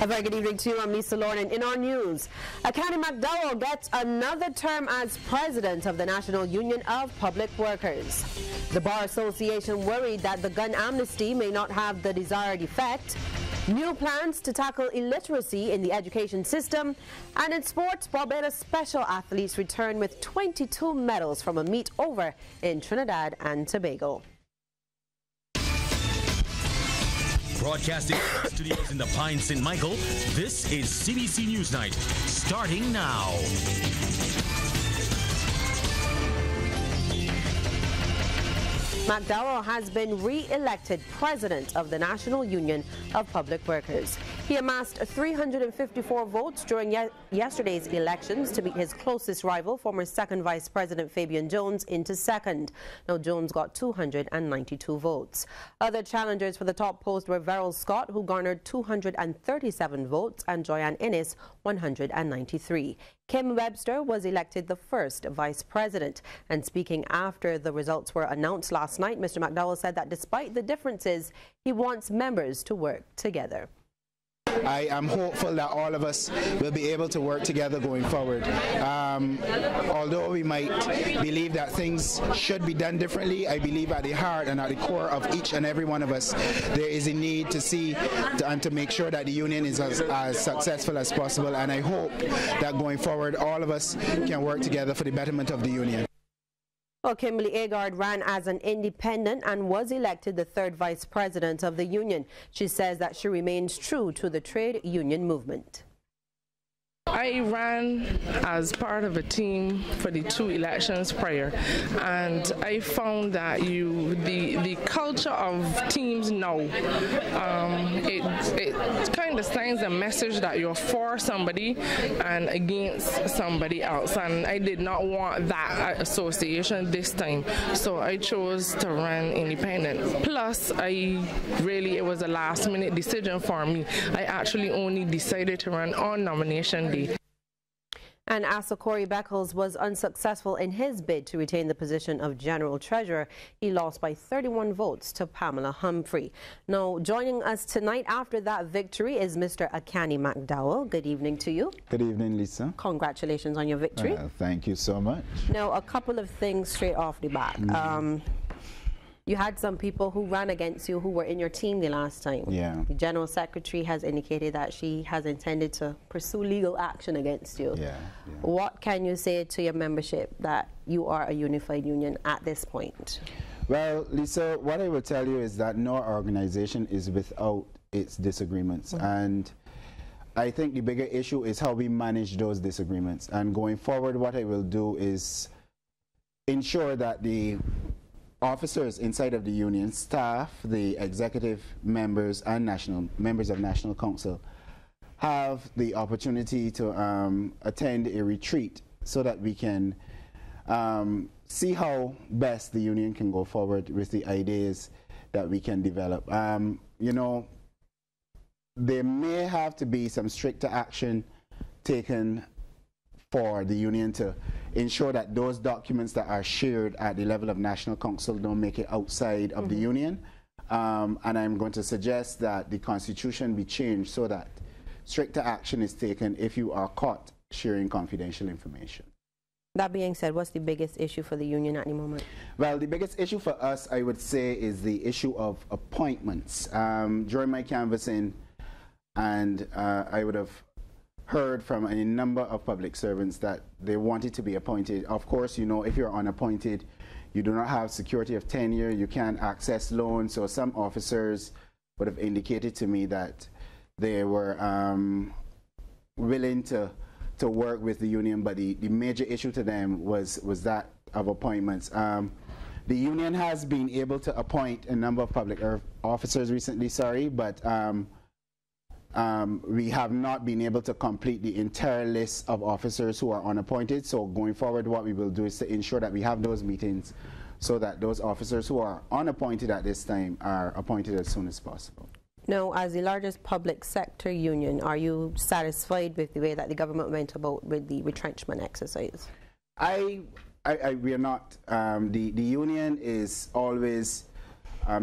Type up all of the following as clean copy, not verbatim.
A very good evening to you. I'm Lisa Lorne, and in our news, Akani McDowell gets another term as president of the National Union of Public Workers. The Bar Association worried that the gun amnesty may not have the desired effect. New plans to tackle illiteracy in the education system. And in sports, Barbados special athletes return with 22 medals from a meet over in Trinidad and Tobago. Broadcasting from studios in the Pine St. Michael, this is CBC News Night, starting now. McDowell has been re-elected president of the National Union of Public Workers. He amassed 354 votes during yesterday's elections to beat his closest rival, former second Vice President Fabian Jones, into second. Now, Jones got 292 votes. Other challengers for the top post were Verrill Scott, who garnered 237 votes, and Joyanne Innes, 193. Kim Webster was elected the first vice president. And speaking after the results were announced last night, Mr. McDowell said that despite the differences, he wants members to work together. I am hopeful that all of us will be able to work together going forward. Although we might believe that things should be done differently, I believe at the heart and at the core of each and every one of us, there is a need to see and to make sure that the union is as successful as possible. And I hope that going forward, all of us can work together for the betterment of the union. Well, Kimberly Agard ran as an independent and was elected the third vice president of the union. She says that she remains true to the trade union movement. I ran as part of a team for the 2 elections prior, and I found that the culture of teams now, it kind of sends a message that you're for somebody and against somebody else, and I did not want that association this time, so I chose to run independent. Plus, it was a last-minute decision for me. I actually only decided to run on nomination day. And Asa Corey Beckles was unsuccessful in his bid to retain the position of General Treasurer. He lost by 31 votes to Pamela Humphrey. Now, joining us tonight after that victory is Mr. Akani McDowell. Good evening to you. Good evening, Lisa. Congratulations on your victory. Thank you so much. Now, a couple of things straight off the bat. You had some people who ran against you who were in your team the last time. Yeah. The General Secretary has indicated that she has intended to pursue legal action against you. Yeah. What can you say to your membership that you are a unified union at this point? Well, Lisa, what I will tell you is that no organization is without its disagreements. And I think the bigger issue is how we manage those disagreements. And going forward, what I will do is ensure that the officers inside of the union, staff, the executive members, and members of National Council have the opportunity to attend a retreat so that we can see how best the union can go forward with the ideas that we can develop. You know, there may have to be some stricter action taken for the union to ensure that those documents that are shared at the level of National Council don't make it outside of the union. And I'm going to suggest that the Constitution be changed so that stricter action is taken if you are caught sharing confidential information. That being said, what's the biggest issue for the union at the moment? Well, the biggest issue for us, I would say, is the issue of appointments. During my canvassing, and I would have heard from a number of public servants that they wanted to be appointed. Of course, you know, if you're unappointed, you do not have security of tenure, you can't access loans. So some officers would have indicated to me that they were willing to work with the union, but the major issue to them was that of appointments. The union has been able to appoint a number of public officers recently, but we have not been able to complete the entire list of officers who are unappointed. So going forward, what we will do is to ensure that we have those meetings so that those officers who are unappointed at this time are appointed as soon as possible. Now, as the largest public sector union, are you satisfied with the way that the government went about with the retrenchment exercise? We are not. The union is always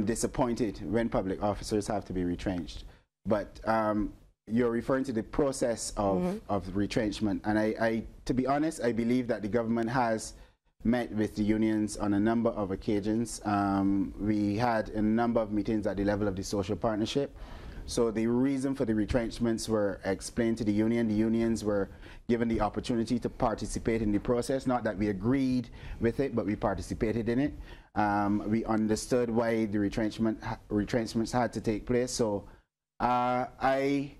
disappointed when public officers have to be retrenched. But you're referring to the process of retrenchment. And I, to be honest, I believe that the government has met with the unions on a number of occasions. We had a number of meetings at the level of the social partnership. So the reason for the retrenchments were explained to the union. The unions were given the opportunity to participate in the process. Not that we agreed with it, but we participated in it. We understood why the retrenchments had to take place. So I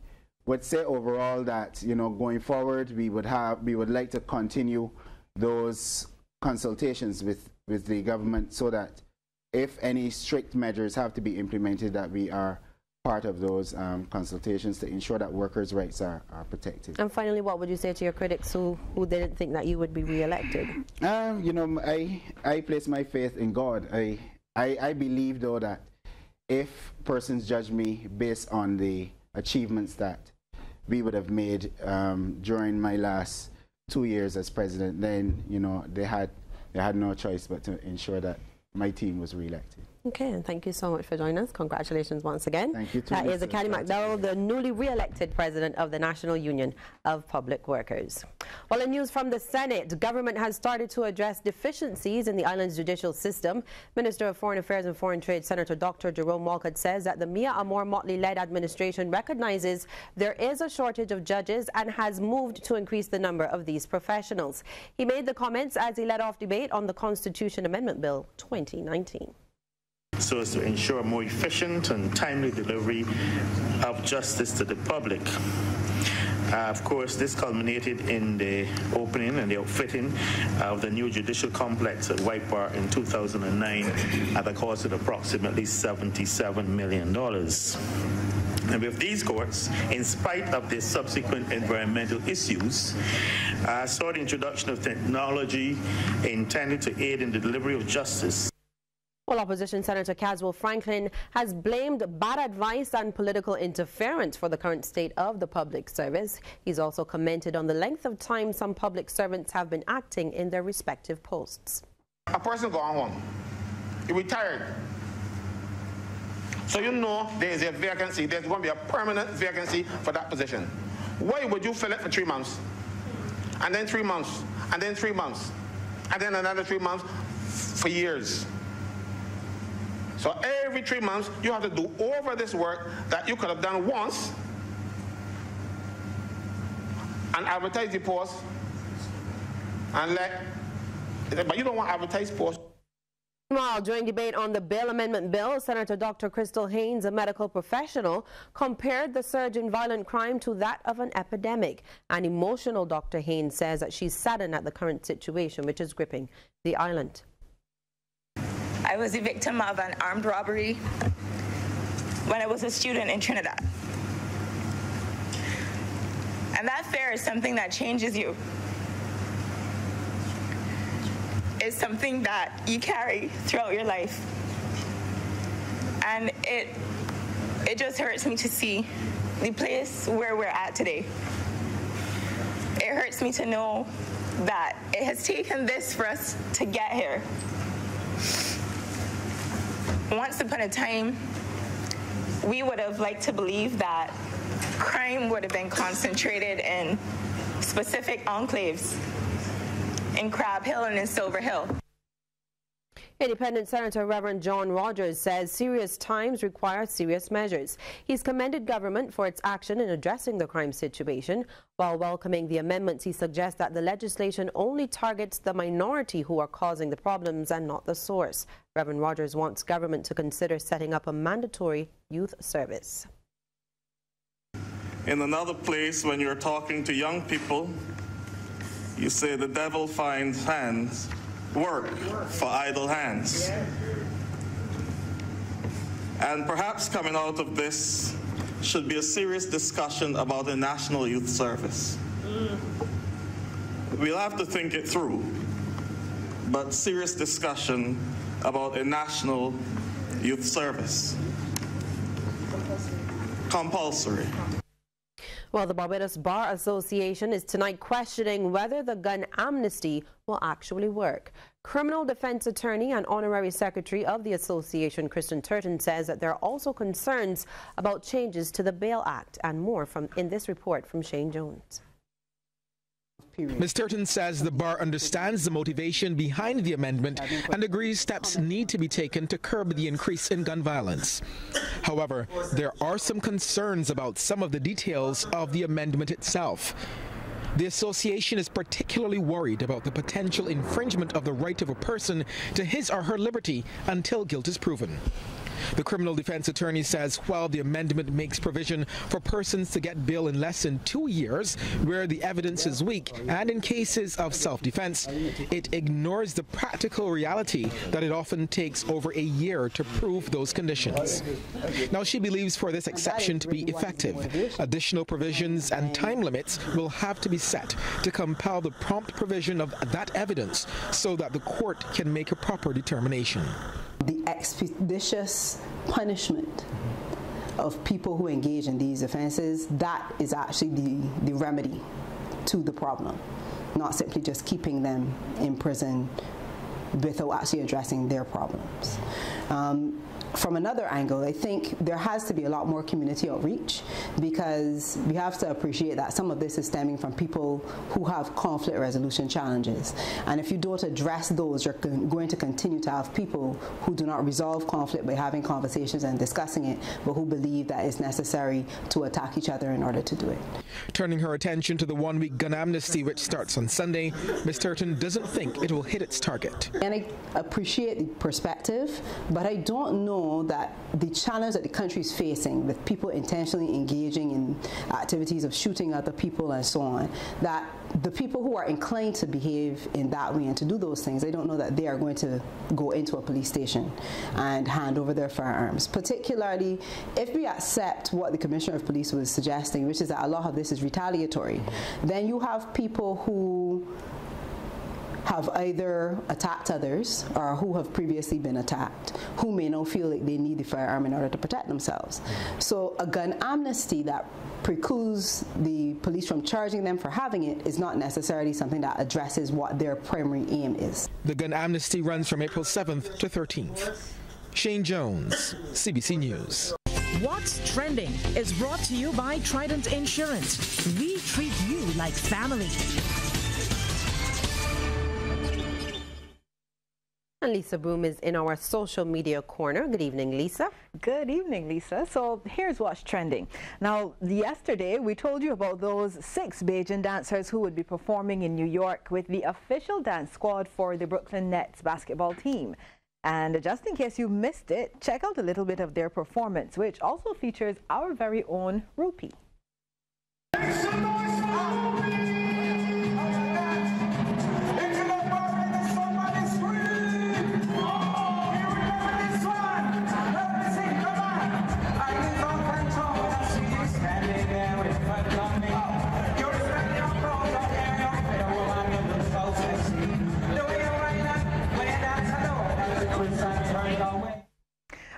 would say overall that, you know, going forward, we would like to continue those consultations with the government, so that if any strict measures have to be implemented, that we are part of those consultations to ensure that workers' rights are protected. And finally, what would you say to your critics who didn't think that you would be re-elected? You know, I place my faith in God. I believe, though, that if persons judge me based on the achievements that we would have made during my last 2 years as president, then, you know, they had no choice but to ensure that my team was re-elected. Okay, and thank you so much for joining us. Congratulations once again. Thank you too. That is Akani McDowell, the newly re-elected president of the National Union of Public Workers. Well, in news from the Senate, government has started to address deficiencies in the island's judicial system. Minister of Foreign Affairs and Foreign Trade, Senator Dr. Jerome Walcott, says that the Mia Amor Motley-led administration recognizes there is a shortage of judges and has moved to increase the number of these professionals. He made the comments as he led off debate on the Constitution Amendment Bill 2019. So as to ensure more efficient and timely delivery of justice to the public. Of course, this culminated in the opening and the outfitting of the new judicial complex at White Bar in 2009 at a cost of approximately $77 million. And with these courts, in spite of the subsequent environmental issues, saw the introduction of technology intended to aid in the delivery of justice. Well, Opposition Senator Caswell Franklin has blamed bad advice and political interference for the current state of the public service. He's also commented on the length of time some public servants have been acting in their respective posts. A person going home, he retired. So you know there is a vacancy, there's going to be a permanent vacancy for that position. Why would you fill it for 3 months? And then 3 months, and then 3 months, and then another 3 months for years? So every 3 months, you have to do over this work that you could have done once and advertise the post and but you don't want to advertise posts. Meanwhile, during debate on the bail amendment bill, Senator Dr. Crystal Haynes, a medical professional, compared the surge in violent crime to that of an epidemic. An emotional Dr. Haynes says that she's saddened at the current situation which is gripping the island. I was a victim of an armed robbery when I was a student in Trinidad. And that fear is something that changes you. It's something that you carry throughout your life. And it just hurts me to see the place where we're at today. It hurts me to know that it has taken this for us to get here. Once upon a time, we would have liked to believe that crime would have been concentrated in specific enclaves in Crab Hill and in Silver Hill. Independent Senator Reverend John Rogers says serious times require serious measures. He's commended government for its action in addressing the crime situation. While welcoming the amendments, he suggests that the legislation only targets the minority who are causing the problems and not the source. Reverend Rogers wants government to consider setting up a mandatory youth service. In another place, when you're talking to young people, you say the devil finds work for idle hands. And perhaps coming out of this should be a serious discussion about a national youth service. We'll have to think it through, but serious discussion about a national youth service. Compulsory. Well, the Barbados Bar Association is tonight questioning whether the gun amnesty will actually work. Criminal defense attorney and honorary secretary of the association, Kristen Turton, says that there are also concerns about changes to the Bail Act, and more in this report from Shane Jones. Ms. Turton says the bar understands the motivation behind the amendment and agrees steps need to be taken to curb the increase in gun violence. However, there are some concerns about some of the details of the amendment itself. The association is particularly worried about the potential infringement of the right of a person to his or her liberty until guilt is proven. The criminal defense attorney says while the amendment makes provision for persons to get bail in less than 2 years where the evidence is weak and in cases of self-defense, it ignores the practical reality that it often takes over a year to prove those conditions. Now, she believes for this exception to be effective, additional provisions and time limits will have to be set to compel the prompt provision of that evidence so that the court can make a proper determination. The expeditious punishment of people who engage in these offenses, that is actually the remedy to the problem, not simply just keeping them in prison without actually addressing their problems. From another angle, I think there has to be a lot more community outreach, because we have to appreciate that some of this is stemming from people who have conflict resolution challenges. And if you don't address those, you're going to continue to have people who do not resolve conflict by having conversations and discussing it, but who believe that it's necessary to attack each other in order to do it. Turning her attention to the one-week gun amnesty, which starts on Sunday, Ms. Turton doesn't think it will hit its target. And I appreciate the perspective, but I don't know that the challenge that the country is facing with people intentionally engaging in activities of shooting other people and so on, that the people who are inclined to behave in that way and to do those things, I don't know that they are going to go into a police station and hand over their firearms, particularly if we accept what the Commissioner of Police was suggesting, which is that a lot of this is retaliatory. Then you have people who have either attacked others or who have previously been attacked, who may now feel like they need the firearm in order to protect themselves. So a gun amnesty that precludes the police from charging them for having it is not necessarily something that addresses what their primary aim is. The gun amnesty runs from April 7th to 13th. Shane Jones, CBC News. What's Trending is brought to you by Trident Insurance. We treat you like family. And Lisa Broom is in our social media corner. Good evening, Lisa. Good evening, Lisa. So here's what's trending. Now, yesterday we told you about those 6 Bajan dancers who would be performing in New York with the official dance squad for the Brooklyn Nets basketball team. And just in case you missed it, check out a little bit of their performance, which also features our very own Rupee.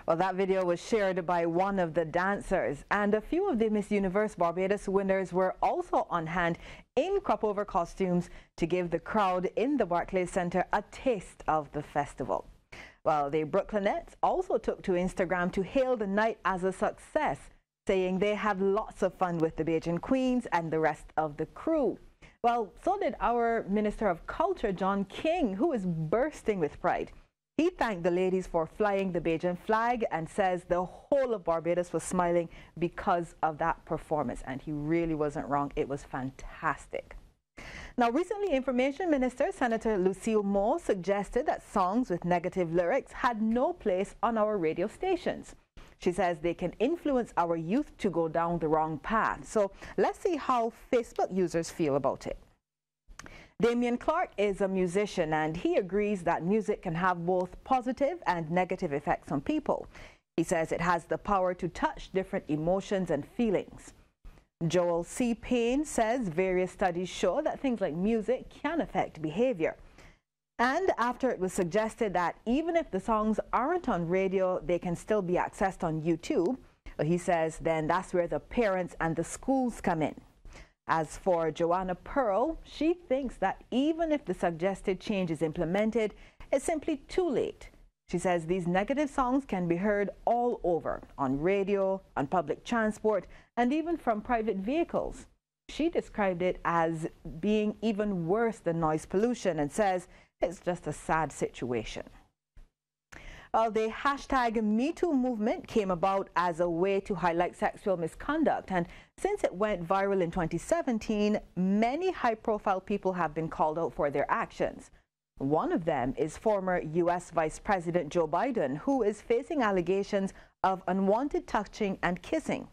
Well, that video was shared by one of the dancers, and a few of the Miss Universe Barbados winners were also on hand in crop-over costumes to give the crowd in the Barclays Center a taste of the festival. Well, the Brooklynettes also took to Instagram to hail the night as a success, saying they had lots of fun with the Bajan Queens and the rest of the crew. Well, so did our Minister of Culture, John King, who is bursting with pride. He thanked the ladies for flying the Bajan flag and says the whole of Barbados was smiling because of that performance. And he really wasn't wrong. It was fantastic. Now, recently, Information Minister Senator Lucille Moore suggested that songs with negative lyrics had no place on our radio stations. She says they can influence our youth to go down the wrong path. So let's see how Facebook users feel about it. Damien Clark is a musician, and he agrees that music can have both positive and negative effects on people. He says it has the power to touch different emotions and feelings. Joel C. Payne says various studies show that things like music can affect behavior. And after it was suggested that even if the songs aren't on radio, they can still be accessed on YouTube, He says then that's where the parents and the schools come in. As for Joanna Pearl, she thinks that even if the suggested change is implemented, it's simply too late. She says these negative songs can be heard all over, on radio, on public transport, and even from private vehicles. She described it as being even worse than noise pollution and says it's just a sad situation. Well, the hashtag #MeToo movement came about as a way to highlight sexual misconduct, and since it went viral in 2017, many high-profile people have been called out for their actions. One of them is former U.S. Vice President Joe Biden, who is facing allegations of unwanted touching and kissing.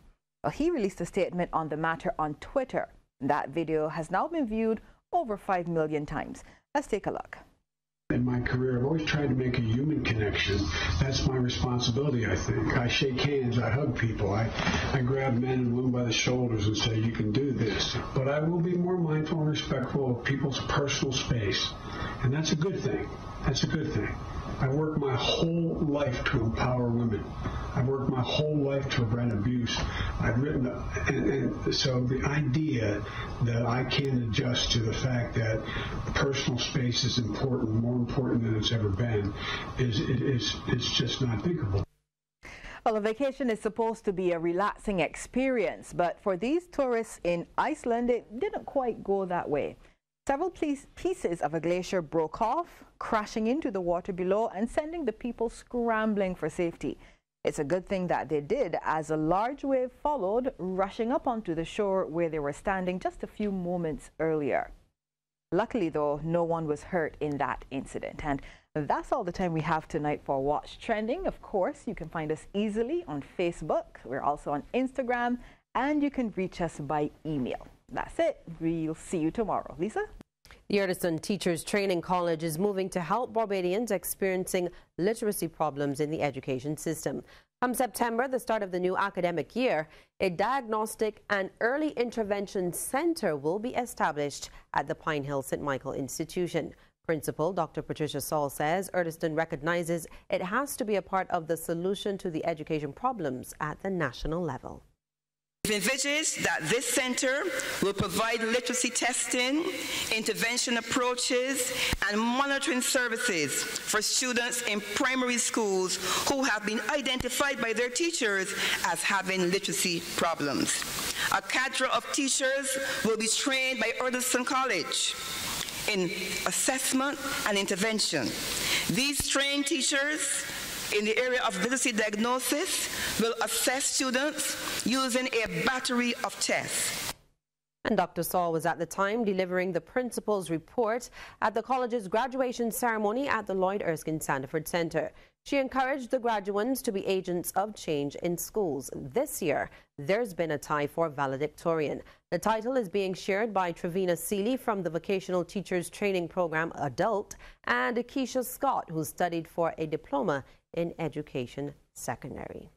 Well, he released a statement on the matter on Twitter. That video has now been viewed over 5 million times. Let's take a look. In my career, I've always tried to make a human connection. That's my responsibility, I think. I shake hands, I hug people, I grab men and women by the shoulders and say, you can do this. But I will be more mindful and respectful of people's personal space. And that's a good thing. That's a good thing. I worked my whole life to empower women. I've worked my whole life to prevent abuse. I've written, and so the idea that I can't adjust to the fact that personal space is important, more important than it's ever been, it's just not thinkable. Well, a vacation is supposed to be a relaxing experience, but for these tourists in Iceland, it didn't quite go that way. Several pieces of a glacier broke off, crashing into the water below and sending the people scrambling for safety. It's a good thing that they did, as a large wave followed, rushing up onto the shore where they were standing just a few moments earlier. Luckily, though, no one was hurt in that incident. And that's all the time we have tonight for Watch Trending. Of course, you can find us easily on Facebook. We're also on Instagram, and you can reach us by email. That's it. We'll see you tomorrow. Lisa? The Urtasun Teachers Training College is moving to help Barbadians experiencing literacy problems in the education system. Come September, the start of the new academic year, a diagnostic and early intervention center will be established at the Pine Hill St. Michael Institution. Principal Dr. Patricia Saul says Urtasun recognizes it has to be a part of the solution to the education problems at the national level. It envisages that this center will provide literacy testing, intervention approaches, and monitoring services for students in primary schools who have been identified by their teachers as having literacy problems. A cadre of teachers will be trained by Urtasun College in assessment and intervention. These trained teachers in the area of literacy diagnosis will assess students using a battery of tests. And Dr. Saul was at the time delivering the principal's report at the college's graduation ceremony at the Lloyd Erskine Sandiford Center. She encouraged the graduates to be agents of change in schools. This year, there's been a tie for valedictorian. The title is being shared by Trevina Seeley from the Vocational Teachers Training Program Adult and Keisha Scott, who studied for a diploma in education secondary.